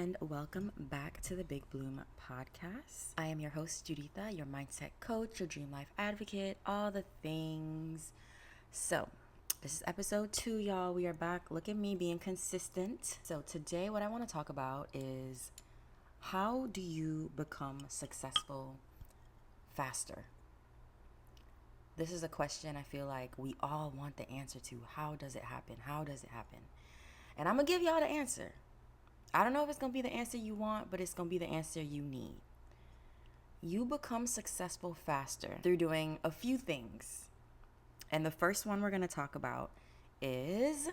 and welcome back to the Big Bloom podcast. I am your host, Juditha, your mindset coach, your dream life advocate, all the things. So, this is episode 2, y'all. We are back. Look at me being consistent. So, today, what I want to talk about is how do you become successful faster? This is a question I feel like we all want the answer to. How does it happen? How does it happen? And I'm going to give y'all the answer. I don't know if it's going to be the answer you want, but it's going to be the answer you need. You become successful faster through doing a few things. And the first one we're going to talk about is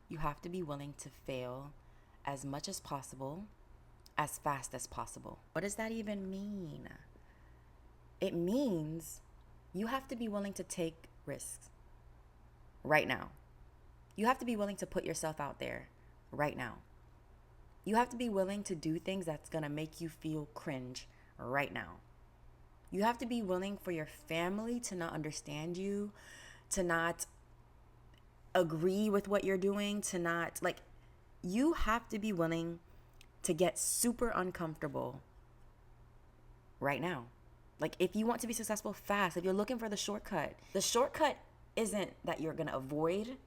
you have to be willing to fail as much as possible, as fast as possible. What does that even mean? It means you have to be willing to take risks right now. You have to be willing to put yourself out there right now. You have to be willing to do things that's going to make you feel cringe right now. You have to be willing for your family to not understand you, to not agree with what you're doing, to not, you have to be willing to get super uncomfortable right now. If you want to be successful fast, if you're looking for the shortcut isn't that you're going to avoid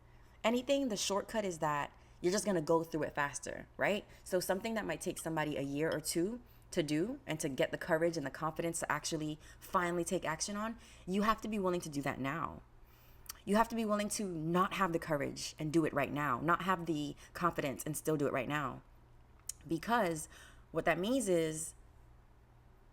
anything. The shortcut is that you're just going to go through it faster, right? So something that might take somebody a year or two to do and to get the courage and the confidence to actually finally take action on, you have to be willing to do that now. You have to be willing to not have the courage and do it right now, not have the confidence and still do it right now. Because what that means is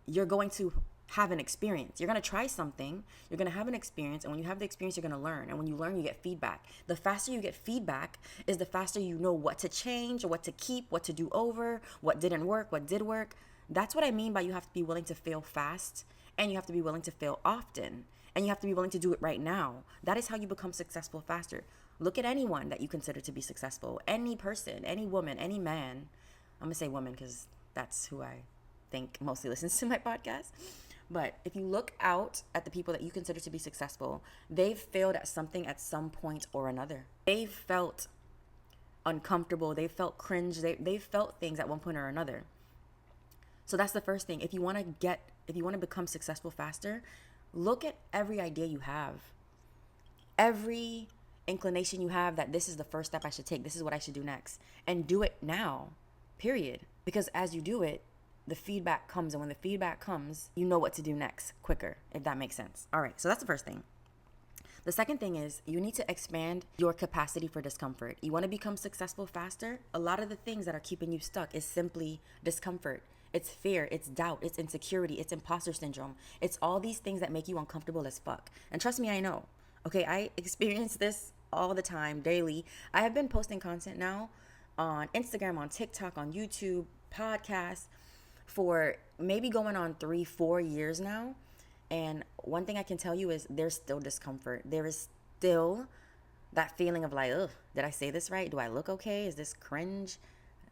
you're going to have an experience. You're going to try something, you're going to have an experience, and when you have the experience, you're going to learn. And when you learn, you get feedback. The faster you get feedback is the faster you know what to change, what to keep, what to do over, what didn't work, what did work. That's what I mean by you have to be willing to fail fast, and you have to be willing to fail often, and you have to be willing to do it right now. That is how you become successful faster. Look at anyone that you consider to be successful, any person, any woman, any man. I'm going to say woman because that's who I think mostly listens to my podcast. But if you look out at the people that you consider to be successful, they've failed at something at some point or another. They've felt uncomfortable. They've felt cringe. They've felt things at one point or another. So that's the first thing. If you want to become successful faster, look at every idea you have. Every inclination you have that this is the first step I should take. This is what I should do next. And do it now, period. Because as you do it, the feedback comes, and when the feedback comes, you know what to do next quicker, if that makes sense. All right, so that's the first thing. The second thing is you need to expand your capacity for discomfort. You want to become successful faster? A lot of the things that are keeping you stuck is simply discomfort. It's fear, it's doubt, it's insecurity, it's imposter syndrome. It's all these things that make you uncomfortable as fuck. And trust me, I know. Okay, I experience this all the time, daily. I have been posting content now on Instagram, on TikTok, on YouTube, podcasts, for maybe going on 3-4 years now. And one thing I can tell you is there's still discomfort. There is still that feeling of ugh, did I say this right? Do I look okay? Is this cringe?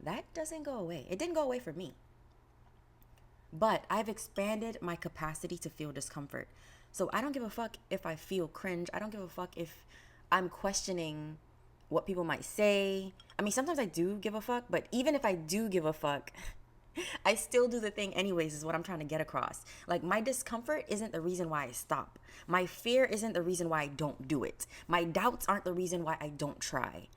That doesn't go away. It didn't go away for me. But I've expanded my capacity to feel discomfort. So I don't give a fuck if I feel cringe. I don't give a fuck if I'm questioning what people might say. I mean, sometimes I do give a fuck, but even if I do give a fuck, I still do the thing anyways, is what I'm trying to get across. My discomfort isn't the reason why I stop. My fear isn't the reason why I don't do it. My doubts aren't the reason why I don't try.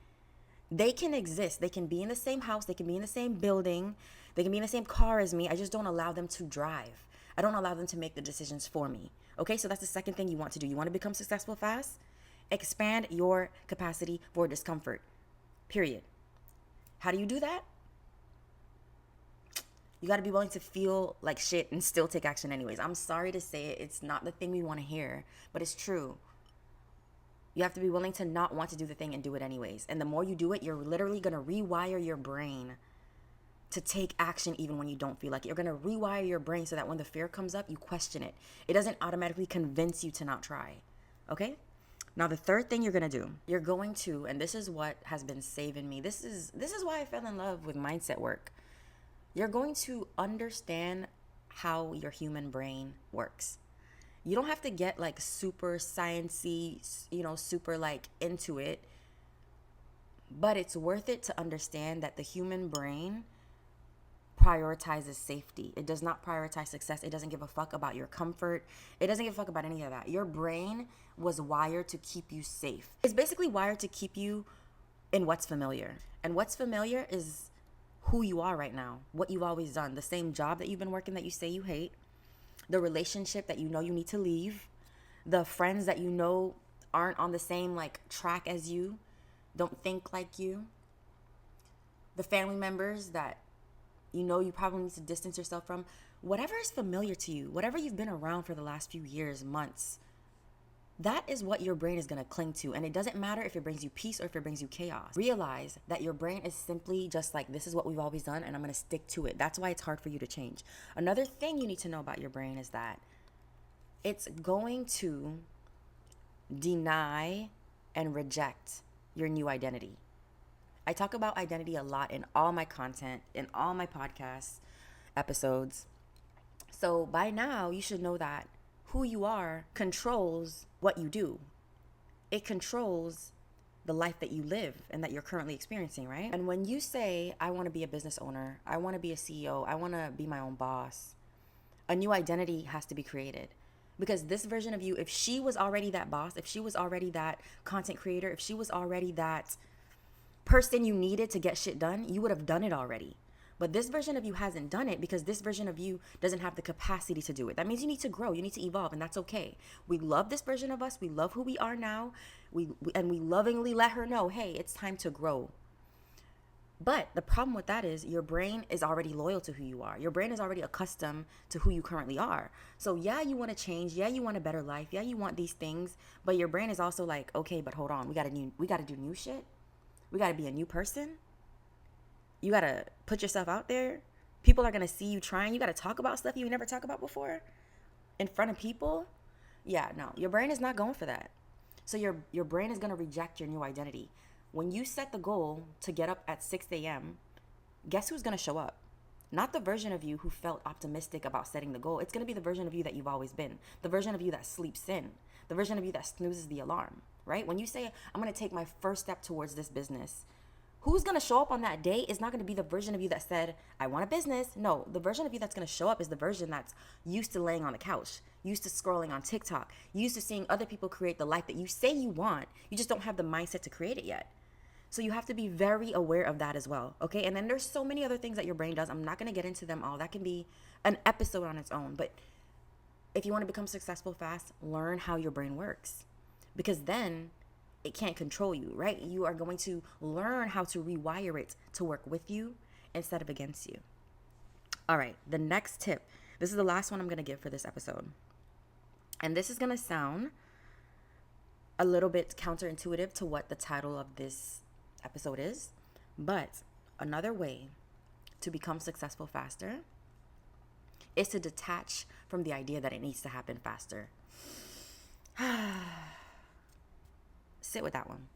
They can exist. They can be in the same house. They can be in the same building. They can be in the same car as me. I just don't allow them to drive. I don't allow them to make the decisions for me. Okay, so that's the second thing you want to do. You want to become successful fast? Expand your capacity for discomfort. Period. How do you do that? You got to be willing to feel like shit and still take action anyways. I'm sorry to say it. It's not the thing we want to hear, but it's true. You have to be willing to not want to do the thing and do it anyways. And the more you do it, you're literally going to rewire your brain to take action even when you don't feel like it. You're going to rewire your brain so that when the fear comes up, you question it. It doesn't automatically convince you to not try. Okay? Now, the third thing you're going to do, you're going to, and this is what has been saving me. This is why I fell in love with mindset work. You're going to understand how your human brain works. You don't have to get super sciencey, super into it. But it's worth it to understand that the human brain prioritizes safety. It does not prioritize success. It doesn't give a fuck about your comfort. It doesn't give a fuck about any of that. Your brain was wired to keep you safe. It's basically wired to keep you in what's familiar. And what's familiar is who you are right now, what you've always done, the same job that you've been working that you say you hate, the relationship that you know you need to leave, the friends that you know aren't on the same like track as you, don't think like you, the family members that you know you probably need to distance yourself from. Whatever is familiar to you, whatever you've been around for the last few years, months, that is what your brain is going to cling to. And it doesn't matter if it brings you peace or if it brings you chaos. Realize that your brain is simply just like, this is what we've always done and I'm going to stick to it. That's why it's hard for you to change. Another thing you need to know about your brain is that it's going to deny and reject your new identity. I talk about identity a lot in all my content, in all my podcast episodes. So by now, you should know that who you are controls what you do. It controls the life that you live and that you're currently experiencing, right? And when you say, I want to be a business owner, I want to be a CEO, I want to be my own boss, a new identity has to be created. Because this version of you, if she was already that boss, if she was already that content creator, if she was already that person you needed to get shit done, you would have done it already. But this version of you hasn't done it because this version of you doesn't have the capacity to do it. That means you need to grow, you need to evolve, and that's okay. We love this version of us. We love who we are now. We lovingly let her know, hey, it's time to grow. But the problem with that is your brain is already loyal to who you are. Your brain is already accustomed to who you currently are. So yeah, you want to change. Yeah, you want a better life. Yeah, you want these things. But your brain is also like, okay, but hold on. We got to do new shit. We got to be a new person. You got to put yourself out there. People are going to see you trying. You got to talk about stuff you never talked about before in front of people. Yeah, no, your brain is not going for that. So your brain is going to reject your new identity. When you set the goal to get up at 6 a.m., guess who's going to show up? Not the version of you who felt optimistic about setting the goal. It's going to be the version of you that you've always been. The version of you that sleeps in. The version of you that snoozes the alarm, right? When you say, I'm going to take my first step towards this business, who's going to show up on that day is not going to be the version of you that said, I want a business. No, the version of you that's going to show up is the version that's used to laying on the couch, used to scrolling on TikTok, used to seeing other people create the life that you say you want. You just don't have the mindset to create it yet. So you have to be very aware of that as well, okay? And then there's so many other things that your brain does. I'm not going to get into them all. That can be an episode on its own. But if you want to become successful fast, learn how your brain works. Because then it can't control you, right? You are going to learn how to rewire it to work with you instead of against you. All right, the next tip. This is the last one I'm going to give for this episode. And this is going to sound a little bit counterintuitive to what the title of this episode is. But another way to become successful faster is to detach from the idea that it needs to happen faster. Sit with that one.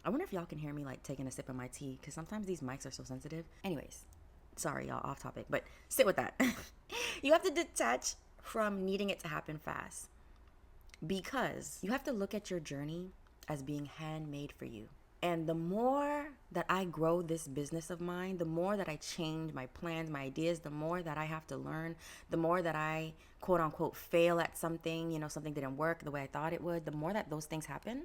I wonder if y'all can hear me like taking a sip of my tea, because sometimes these mics are so sensitive. Anyways, sorry y'all, off topic, but sit with that. You have to detach from needing it to happen fast, because you have to look at your journey as being handmade for you. And the more that I grow this business of mine, the more that I change my plans, my ideas, the more that I have to learn, the more that I quote unquote fail at something, something didn't work the way I thought it would, the more that those things happen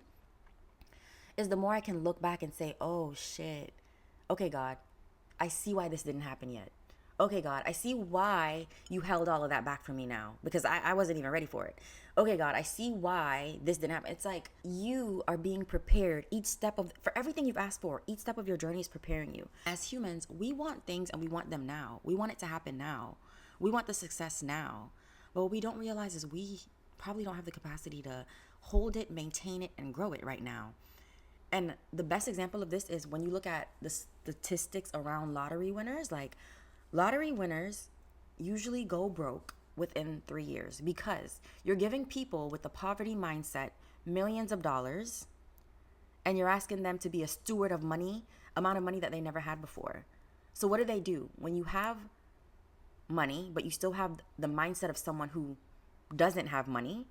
is the more I can look back and say, oh shit, okay, God, I see why this didn't happen yet. Okay, God, I see why you held all of that back from me now, because I wasn't even ready for it. Okay, God, I see why this didn't happen. It's like you are being prepared for everything you've asked for. Each step of your journey is preparing you. As humans, we want things and we want them now. We want it to happen now. We want the success now. But what we don't realize is we probably don't have the capacity to hold it, maintain it, and grow it right now. And the best example of this is when you look at the statistics around lottery winners. Like, lottery winners usually go broke within 3 years, because you're giving people with the poverty mindset millions of dollars and you're asking them to be a steward of money, amount of money that they never had before. So what do? When you have money, but you still have the mindset of someone who doesn't have money,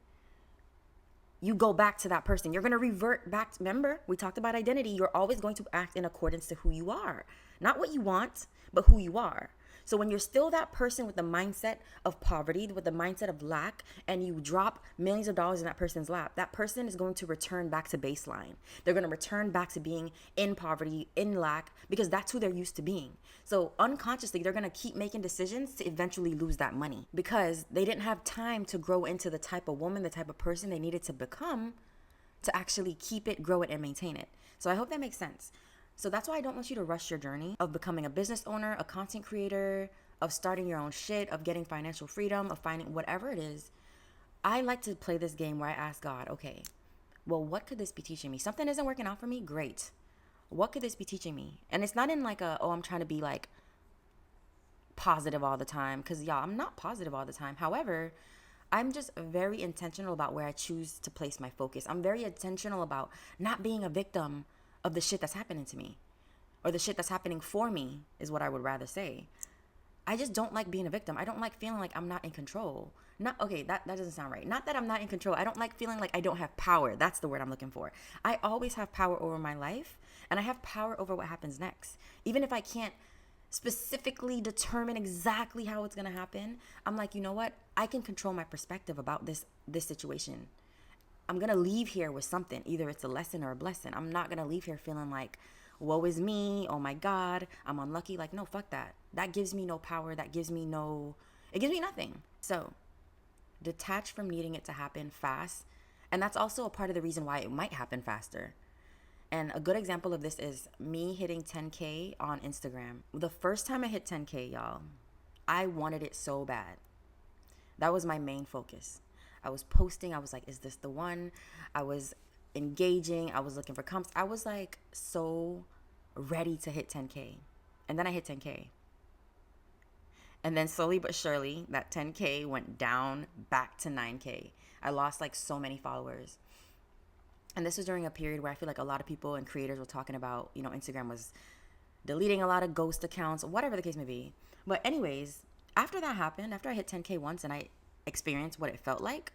you go back to that person. You're going to revert back. Remember, we talked about identity. You're always going to act in accordance to who you are, not what you want, but who you are. So when you're still that person with the mindset of poverty, with the mindset of lack, and you drop millions of dollars in that person's lap, that person is going to return back to baseline. They're going to return back to being in poverty, in lack, because that's who they're used to being. So unconsciously, they're going to keep making decisions to eventually lose that money because they didn't have time to grow into the type of woman, the type of person they needed to become to actually keep it, grow it, and maintain it. So I hope that makes sense. So that's why I don't want you to rush your journey of becoming a business owner, a content creator, of starting your own shit, of getting financial freedom, of finding whatever it is. I like to play this game where I ask God, okay, well, what could this be teaching me? Something isn't working out for me? Great. What could this be teaching me? And it's not in like I'm trying to be like positive all the time, because y'all, I'm not positive all the time. However, I'm just very intentional about where I choose to place my focus. I'm very intentional about not being a victim of the shit that's happening to me, or the shit that's happening for me is what I would rather say. I just don't like being a victim. I don't like feeling like I'm not in control. That doesn't sound right. Not that I'm not in control. I don't like feeling like I don't have power. That's the word I'm looking for. I always have power over my life, and I have power over what happens next. Even if I can't specifically determine exactly how it's going to happen, I'm like, you know what? I can control my perspective about this situation. I'm going to leave here with something. Either it's a lesson or a blessing. I'm not going to leave here feeling like, woe is me. Oh my God, I'm unlucky. Like, no, fuck that. That gives me no power. It gives me nothing. So detach from needing it to happen fast. And that's also a part of the reason why it might happen faster. And a good example of this is me hitting 10K on Instagram. The first time I hit 10K, y'all, I wanted it so bad. That was my main focus. I was posting. I was like, is this the one? I was engaging. I was looking for comps. I was like so ready to hit 10K. And then I hit 10K. And then slowly but surely, that 10K went down back to 9K. I lost like so many followers. And this was during a period where I feel like a lot of people and creators were talking about, Instagram was deleting a lot of ghost accounts, whatever the case may be. But anyways, after that happened, after I hit 10K once and I experienced what it felt like,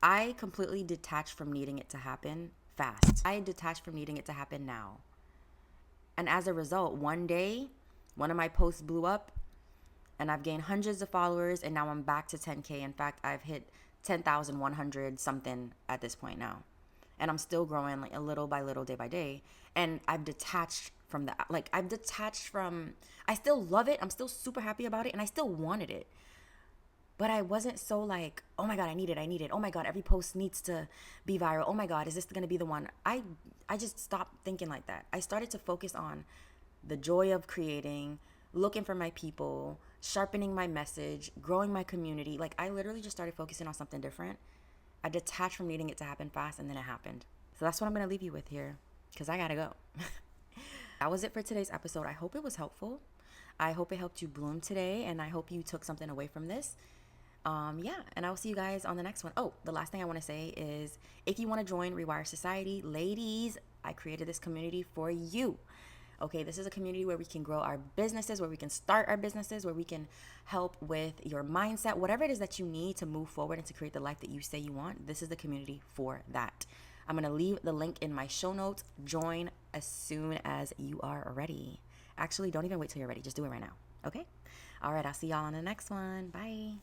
I completely detached from needing it to happen fast. I detached from needing it to happen now. And as a result, one day, one of my posts blew up and I've gained hundreds of followers, and now I'm back to 10K. In fact, I've hit 10,100 something at this point now. And I'm still growing like a little by little, day by day. And I've detached from that. Like I still love it. I'm still super happy about it. And I still wanted it. But I wasn't so like, oh my God, I need it. Oh my God, every post needs to be viral. Oh my God, is this going to be the one? I just stopped thinking like that. I started to focus on the joy of creating, looking for my people, sharpening my message, growing my community. Like I literally just started focusing on something different. I detached from needing it to happen fast, and then it happened. So that's what I'm going to leave you with here, because I got to go. That was it for today's episode. I hope it was helpful. I hope it helped you bloom today, and I hope you took something away from this. And I'll see you guys on the next one. Oh, the last thing I want to say is if you want to join Rewired Society, ladies, I created this community for you. Okay, this is a community where we can grow our businesses, where we can start our businesses, where we can help with your mindset, whatever it is that you need to move forward and to create the life that you say you want. This is the community for that. I'm going to leave the link in my show notes. Join as soon as you are ready. Actually, don't even wait till you're ready. Just do it right now. Okay? All right, I'll see y'all on the next one. Bye.